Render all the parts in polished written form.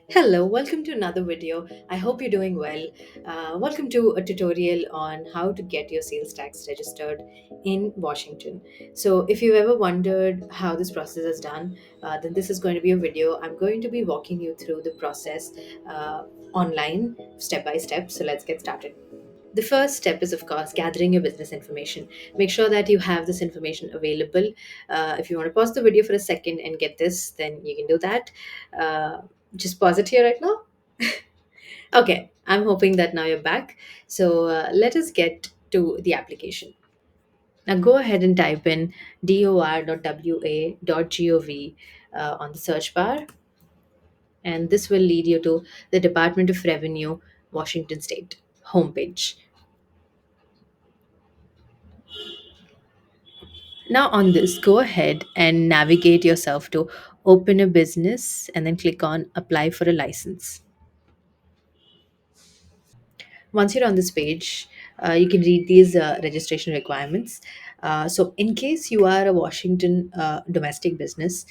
Hello, welcome to another video. I hope you're doing well. Welcome to a tutorial on how to get your sales tax registered in Washington. So, if you've ever wondered how this process is done, then this is going to be a video. I'm going to be walking you through the process online, step by step. So, let's get started. The first step is, of course, gathering your business information. Make sure that you have this information available. If you want to pause the video for a second and get this, then you can do that. Uh, just pause it here right now. Okay, I'm hoping that now you're back. So let us get to the application. Now go ahead and type in dor.wa.gov on the search bar, and this will lead you to the Department of Revenue, Washington State homepage. Now, on this, go ahead and navigate yourself to open a business and then click on apply for a license. Once you're on this page, you can read these registration requirements. So, in case you are a Washington domestic business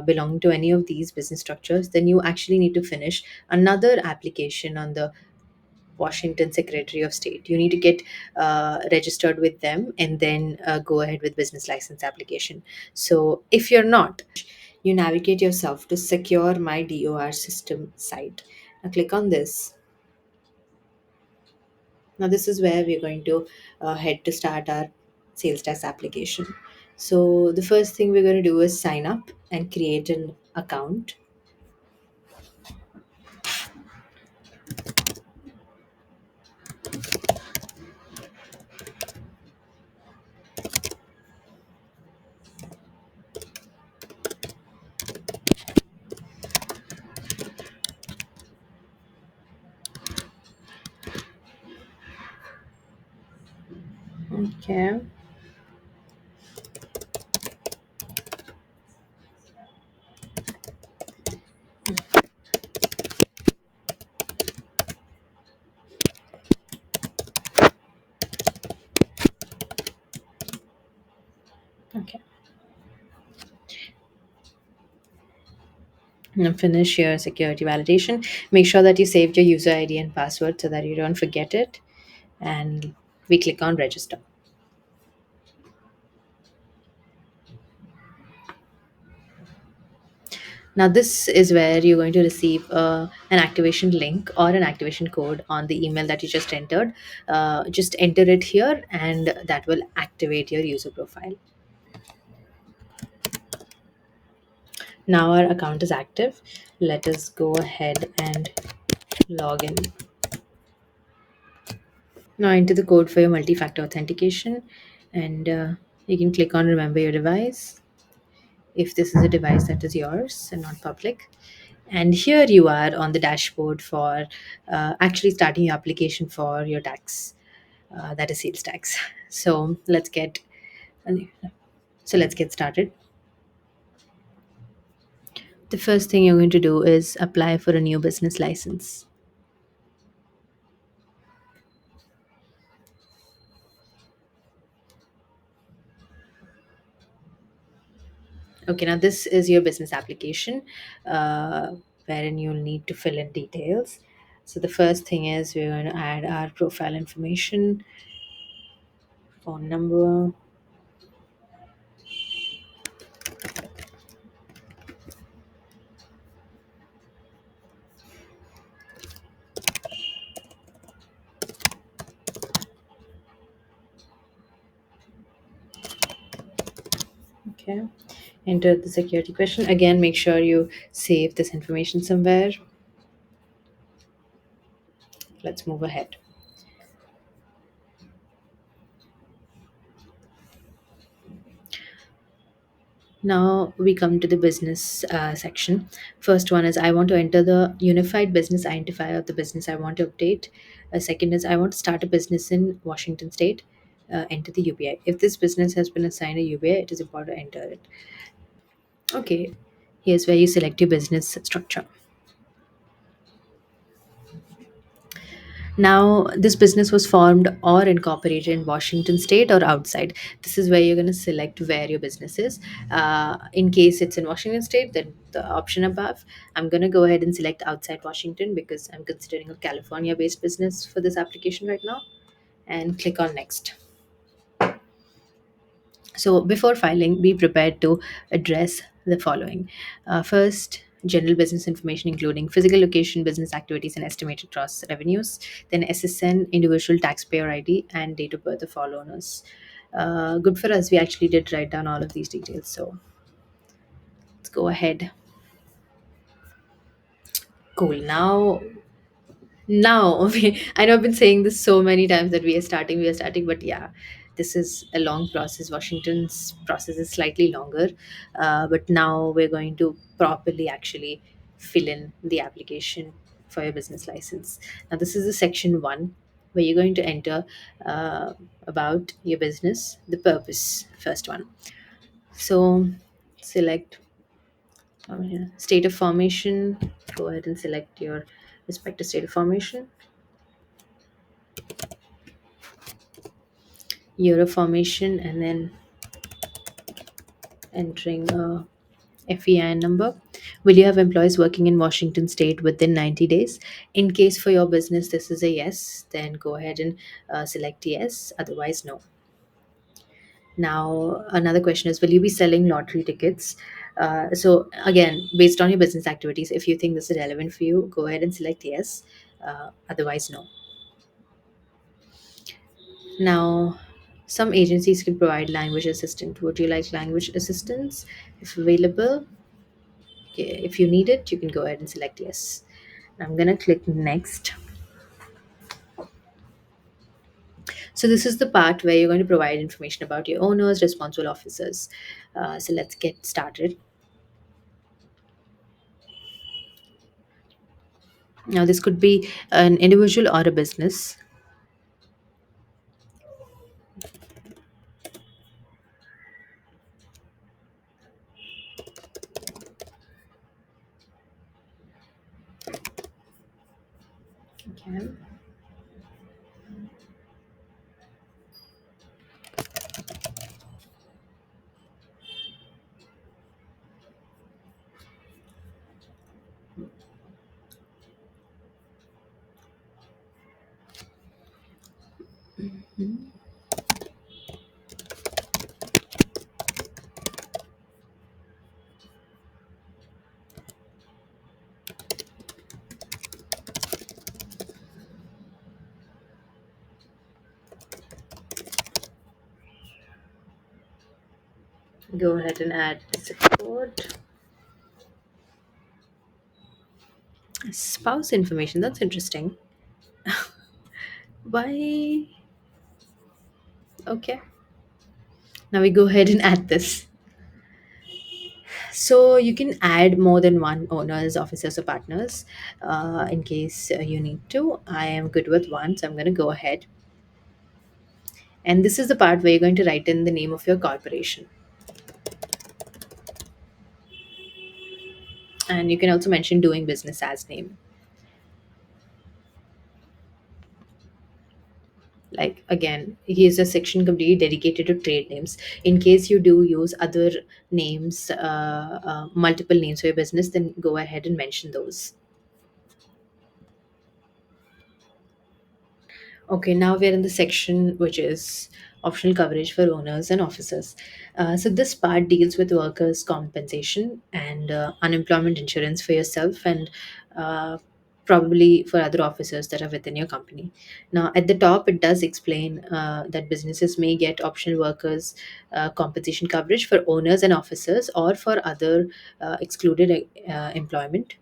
belonging to any of these business structures, then you actually need to finish another application on the Washington Secretary of State. You need to get registered with them and then go ahead with business license application. So if you're not, you navigate yourself to Secure My DOR System site. Now click on this. Now this is where we're going to head to start our sales tax application. So the first thing we're going to do is sign up and create an account. Okay. Okay. Now finish your security validation. Make sure that you saved your user ID and password so that you don't forget it. And we click on register. Now this is where you're going to receive an activation link or an activation code on the email that you just entered. Just enter it here and that will activate your user profile. Now our account is active. Let us go ahead and log in. Now enter the code for your multi-factor authentication, and you can click on remember your device if this is a device that is yours and not public. And here you are on the dashboard for actually starting your application for your tax, that is sales tax. So let's get started. The first thing you're going to do is apply for a new business license. Okay, now this is your business application, uh, wherein you'll need to fill in details. So the first thing is we're going to add our profile information, phone number. Okay, enter the security question. Again, make sure you save this information somewhere. Let's move ahead. Now we come to the business section. First one is I want to enter the unified business identifier of the business I want to update. Second is I want to start a business in Washington State. Enter the UBI. If this business has been assigned a UBI, it is important to enter it. Okay, here's where you select your business structure. Now, this business was formed or incorporated in Washington state or outside. This is where you're going to select where your business is. In case it's in Washington state, then the option above, I'm going to go ahead and select outside Washington because I'm considering a California based business for this application right now, and click on next. So, before filing, be prepared to address the following. First, general business information, including physical location, business activities, and estimated gross revenues. Then, SSN, individual taxpayer ID, and date of birth of all owners. Good for us. We actually did write down all of these details. So, let's go ahead. Cool. Now, I know I've been saying this so many times that we are starting, but yeah, this is a long process. Washington's process is slightly longer, but now we're going to properly actually fill in the application for your business license. Now, this is the section one where you're going to enter uh, about your business, the purpose, first one. So, select state of formation. Go ahead and select your respective state of formation, year of formation, and then entering a FEIN number. Will you have employees working in Washington state within 90 days? In case for your business this is a yes, then go ahead and select yes, otherwise no. Now, another question is, will you be selling lottery tickets? So, again, based on your business activities, if you think this is relevant for you, go ahead and select yes, otherwise no. Now, some agencies can provide language assistant. Would you like language assistance? If available, okay, if you need it, you can go ahead and select yes. I'm gonna click next. So this is the part where you're going to provide information about your owners, responsible officers. So let's get started. Now this could be an individual or a business. Okay. Go ahead and add a zip code. Spouse information. That's interesting. Why? Okay. Now we go ahead and add this. So you can add more than one owners, officers, or partners in case you need to. I am good with one, so I'm going to go ahead. And this is the part where you're going to write in the name of your corporation. And you can also mention doing business as name. Like again, here's a section completely dedicated to trade names. In case you do use other names, multiple names for your business, then go ahead and mention those. Okay, now we're in the section which is optional coverage for owners and officers. So this part deals with workers' compensation and unemployment insurance for yourself and uh, probably for other officers that are within your company. Now, at the top, it does explain that businesses may get optional workers' compensation coverage for owners and officers or for other excluded employment.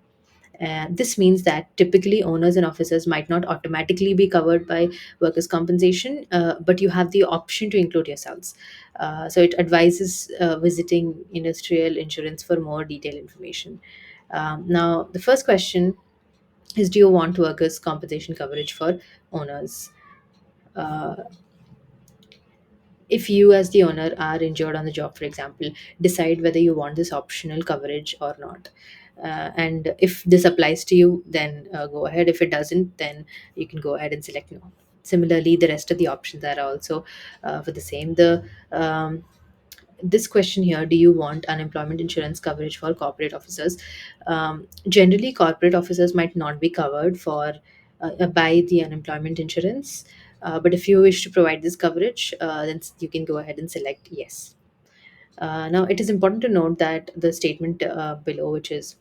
This means that typically owners and officers might not automatically be covered by workers' compensation, but you have the option to include yourselves. So it advises visiting industrial insurance for more detailed information. Now, the first question is, do you want workers' compensation coverage for owners? Uh, if you, as the owner, are injured on the job, for example, decide whether you want this optional coverage or not. And if this applies to you, then go ahead. If it doesn't, then you can go ahead and select no. Similarly, the rest of the options are also for the same. The this question here, do you want unemployment insurance coverage for corporate officers? Generally, corporate officers might not be covered for by the unemployment insurance, but if you wish to provide this coverage, then you can go ahead and select yes. Now, it is important to note that the statement below, which is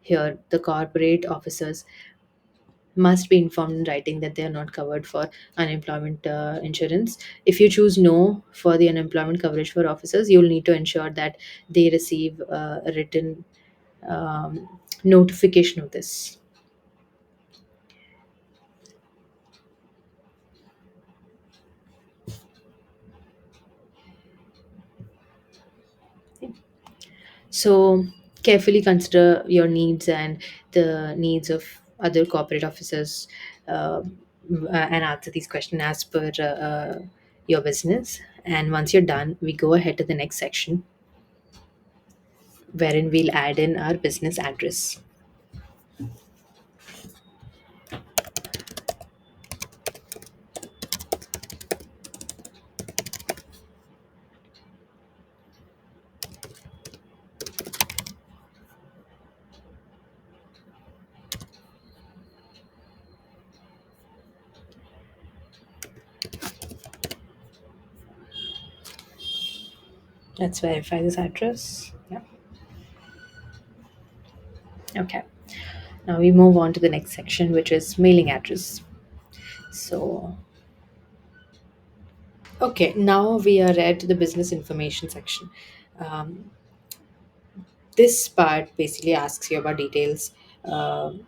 here, the corporate officers must be informed in writing that they are not covered for unemployment insurance. If you choose no for the unemployment coverage for officers, you'll need to ensure that they receive a written notification of this. So, carefully consider your needs and the needs of other corporate officers, and answer these questions as per your business. And once you're done, we go ahead to the next section, wherein we'll add in our business address. Let's verify this address. Yeah. Okay. Now we move on to the next section, which is mailing address. So, okay, now we are at the business information section. Um, this part basically asks you about details on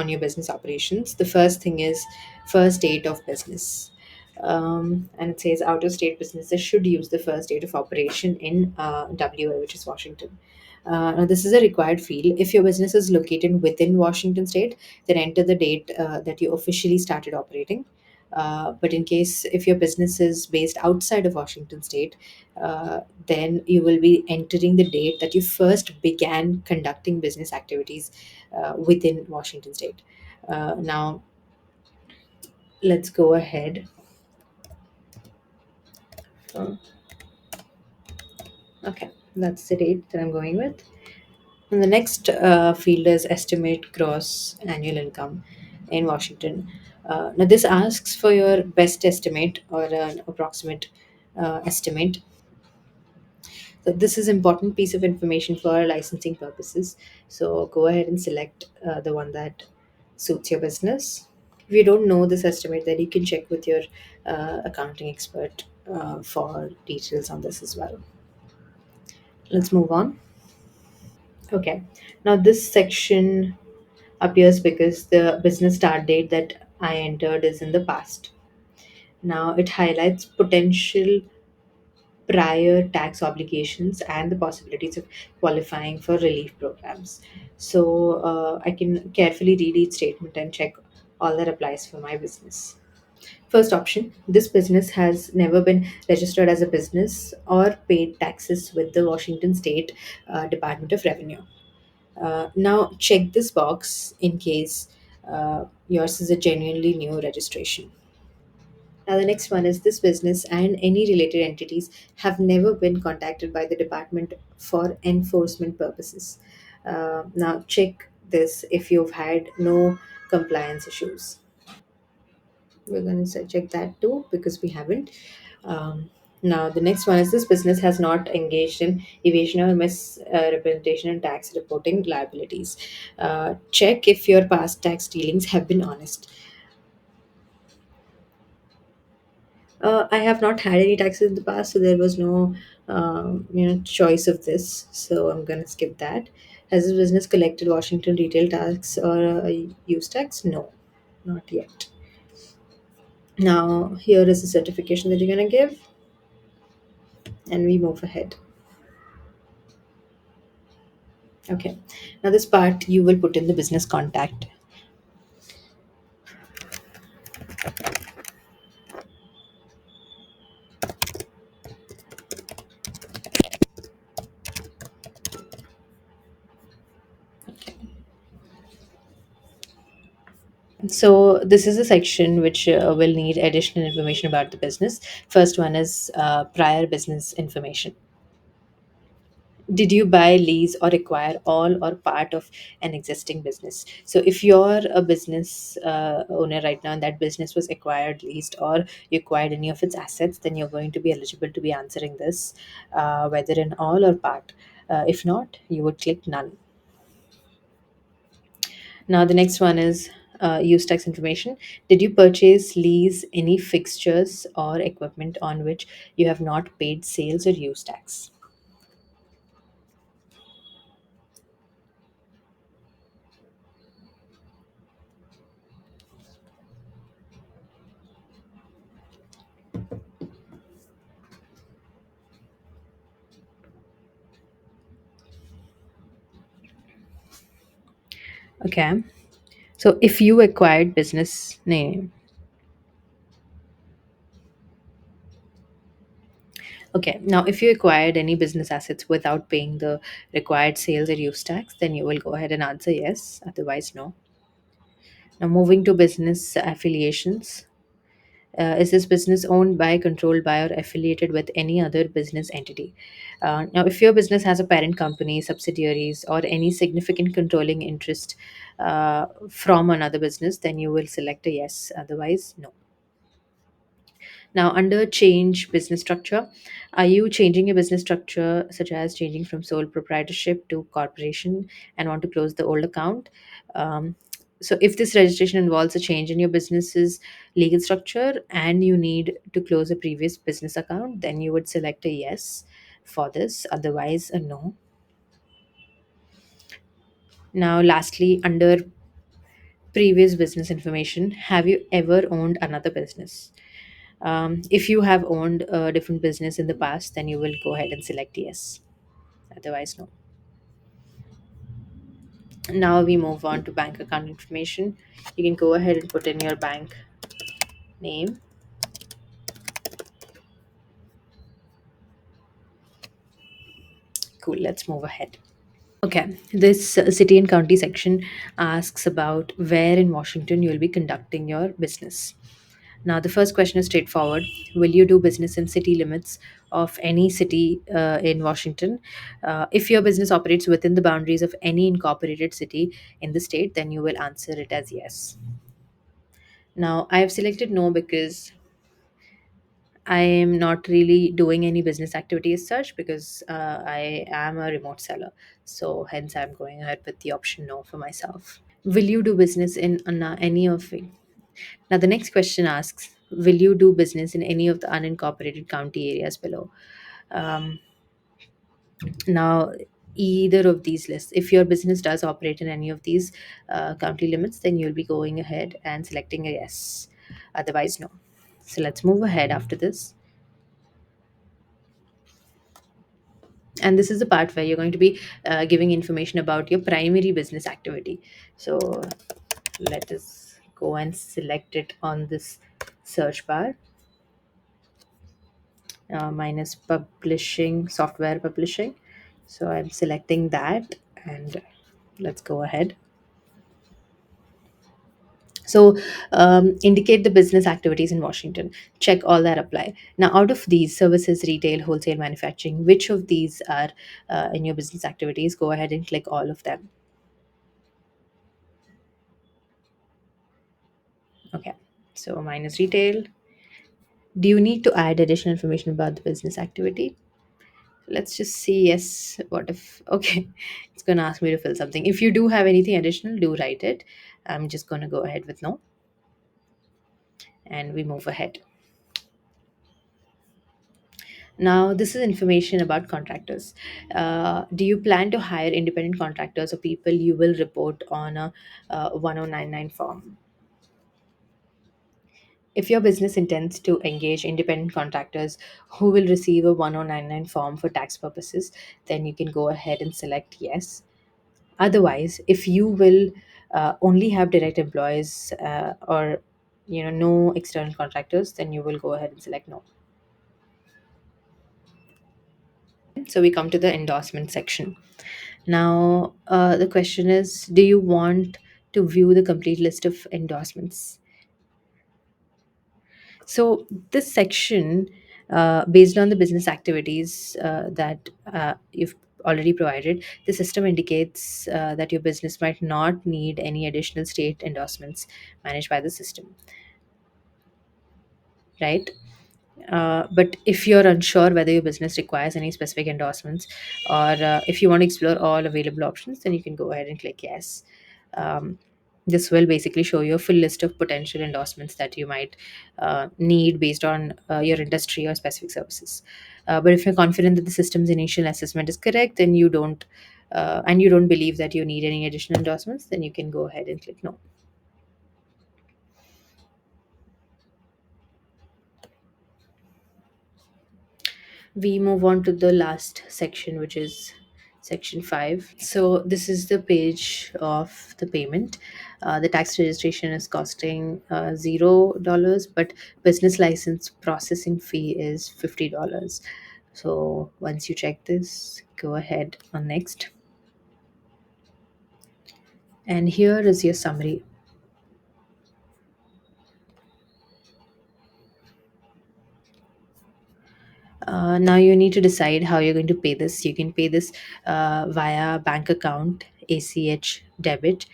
your business operations. The first thing is first date of business. And it says out of state businesses should use the first date of operation in WA, which is Washington. Now, this is a required field. If your business is located within Washington state, then enter the date that you officially started operating. But in case if your business is based outside of Washington state, then you will be entering the date that you first began conducting business activities within Washington state. Now, let's go ahead. Uh, okay, that's the date that I'm going with. And the next field is estimate gross annual income in Washington. Now, this asks for your best estimate or an approximate estimate. So this is important piece of information for licensing purposes. So go ahead and select the one that suits your business. If you don't know this estimate, then you can check with your accounting expert for details on this as well. Let's move on. Okay. Now this section appears because the business start date that I entered is in the past. Now it highlights potential prior tax obligations and the possibilities of qualifying for relief programs. So I can carefully read each statement and check all that applies for my business. First option, this business has never been registered as a business or paid taxes with the Washington State Department of Revenue. Now, check this box in case yours is a genuinely new registration. Now, the next one is this business and any related entities have never been contacted by the department for enforcement purposes. Now, check this if you've had no compliance issues. We're going to check that too because we haven't. Now, the next one is this business has not engaged in evasion or misrepresentation and tax reporting liabilities. Check if your past tax dealings have been honest. I have not had any taxes in the past, so there was no, choice of this. So I'm gonna skip that. Has this business collected Washington retail tax or use tax? No, not yet. Now here is the certification that you're gonna give, and we move ahead. Okay. Now this part you will put in the business contact. So this is a section which will need additional information about the business. First one is prior business information. Did you buy, lease, or acquire all or part of an existing business? So if you're a business owner right now and that business was acquired, leased, or you acquired any of its assets, then you're going to be eligible to be answering this, whether in all or part. If not, you would click none. Now, the next one is use tax information. Did you purchase, lease any fixtures or equipment on which you have not paid sales or use tax? Okay. So if you acquired business name, okay. Now, if you acquired any business assets without paying the required sales or use tax, then you will go ahead and answer yes. Otherwise, no. Now, moving to business affiliations. Is this business owned by, controlled by, or affiliated with any other business entity? Now, if your business has a parent company, subsidiaries, or any significant controlling interest from another business, then you will select a yes. Otherwise, no. Now, under change business structure, are you changing your business structure, such as changing from sole proprietorship to corporation and want to close the old account? Um, so, if this registration involves a change in your business's legal structure and you need to close a previous business account, then you would select a yes for this, otherwise, a no. Now, lastly, under previous business information, have you ever owned another business? If you have owned a different business in the past, then you will go ahead and select yes. Otherwise, no. Now we move on to bank account information. You can go ahead and put in your bank name. Cool, let's move ahead. Okay, this city and county section asks about where in Washington you'll be conducting your business. Now, the first question is straightforward. Will you do business in city limits of any city in Washington? If your business operates within the boundaries of any incorporated city in the state, then you will answer it as yes. Now, I have selected no because I am not really doing any business activity as such because I am a remote seller. So, hence, I'm going ahead with the option no for myself. Will you do business in any of it? Now, the next question asks, will you do business in any of the unincorporated county areas below? Um, Now, either of these lists, if your business does operate in any of these county limits, then you'll be going ahead and selecting a yes. Otherwise, no. So let's move ahead after this. And this is the part where you're going to be giving information about your primary business activity. So let us go and select it on this search bar. Minus publishing, software publishing. So I'm selecting that and let's go ahead. So indicate the business activities in Washington. Check all that apply. Now, out of these services, retail, wholesale, manufacturing, which of these are in your business activities? Go ahead and click all of them. Okay. So mine is retail. Do you need to add additional information about the business activity? Let's just see yes. What if okay? It's gonna ask me to fill something. If you do have anything additional, do write it. I'm just gonna go ahead with no, and we move ahead. Now, this is information about contractors. Do you plan to hire independent contractors or people you will report on a 1099 form? If your business intends to engage independent contractors who will receive a 1099 form for tax purposes, then you can go ahead and select yes. Otherwise, if you will only have direct employees or no external contractors, then you will go ahead and select no. So we come to the endorsement section. Now, the question is, do you want to view the complete list of endorsements. So this section, based on the business activities that you've already provided, the system indicates that your business might not need any additional state endorsements managed by the system, right? But if you're unsure whether your business requires any specific endorsements, or if you want to explore all available options, then you can go ahead and click yes. This will basically show you a full list of potential endorsements that you might need based on your industry or specific services. But if you're confident that the system's initial assessment is correct, then you don't, and you don't believe that you need any additional endorsements, then you can go ahead and click no. We move on to the last section, which is section 5. So this is the page of the payment. The tax registration is costing $0, but business license processing fee is $50. So once you check this, go ahead on next, and here is your summary. Now you need to decide how you're going to pay this. You can pay this via bank account, ACH, debit.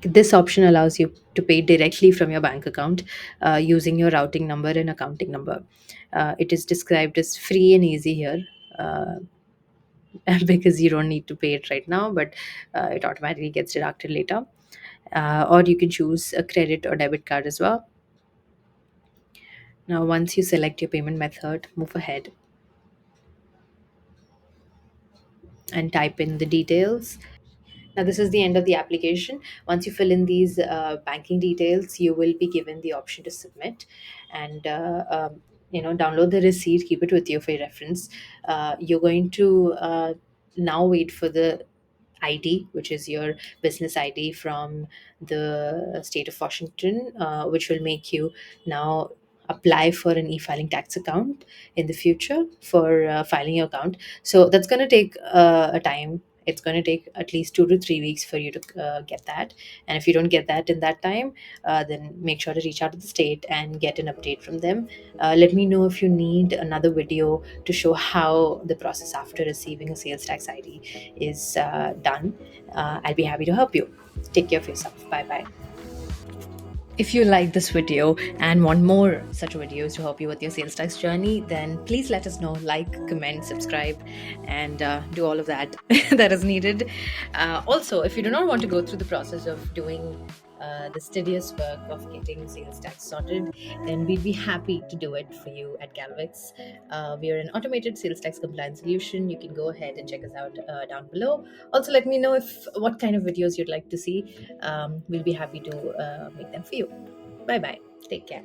This option allows you to pay directly from your bank account using your routing number and accounting number. It is described as free and easy here, uh, because you don't need to pay it right now, but it automatically gets deducted later. Or you can choose a credit or debit card as well. Now, once you select your payment method, move ahead and type in the details. Now, this is the end of the application. Once you fill in these banking details, you will be given the option to submit, and download the receipt. Keep it with you for your reference. You're going to now wait for the ID, which is your business ID from the state of Washington, which will make you now apply for an e-filing tax account in the future for filing your account. So that's going to take a time. It's going to take at least 2 to 3 weeks for you to get that. And if you don't get that in that time, then make sure to reach out to the state and get an update from them. Let me know if you need another video to show how the process after receiving a sales tax ID is done. I'll be happy to help you. Take care of yourself. Bye bye. If you like this video and want more such videos to help you with your sales tax journey, then please let us know. Like, comment, subscribe, and do all of that that is needed. Also, if you do not want to go through the process of doing the tedious work of getting sales tax sorted, then we'd be happy to do it for you at Galvix. We are an automated sales tax compliance solution. You can go ahead and check us out down below. Also, let me know if what kind of videos you'd like to see. We'll be happy to make them for you. Bye bye. Take care.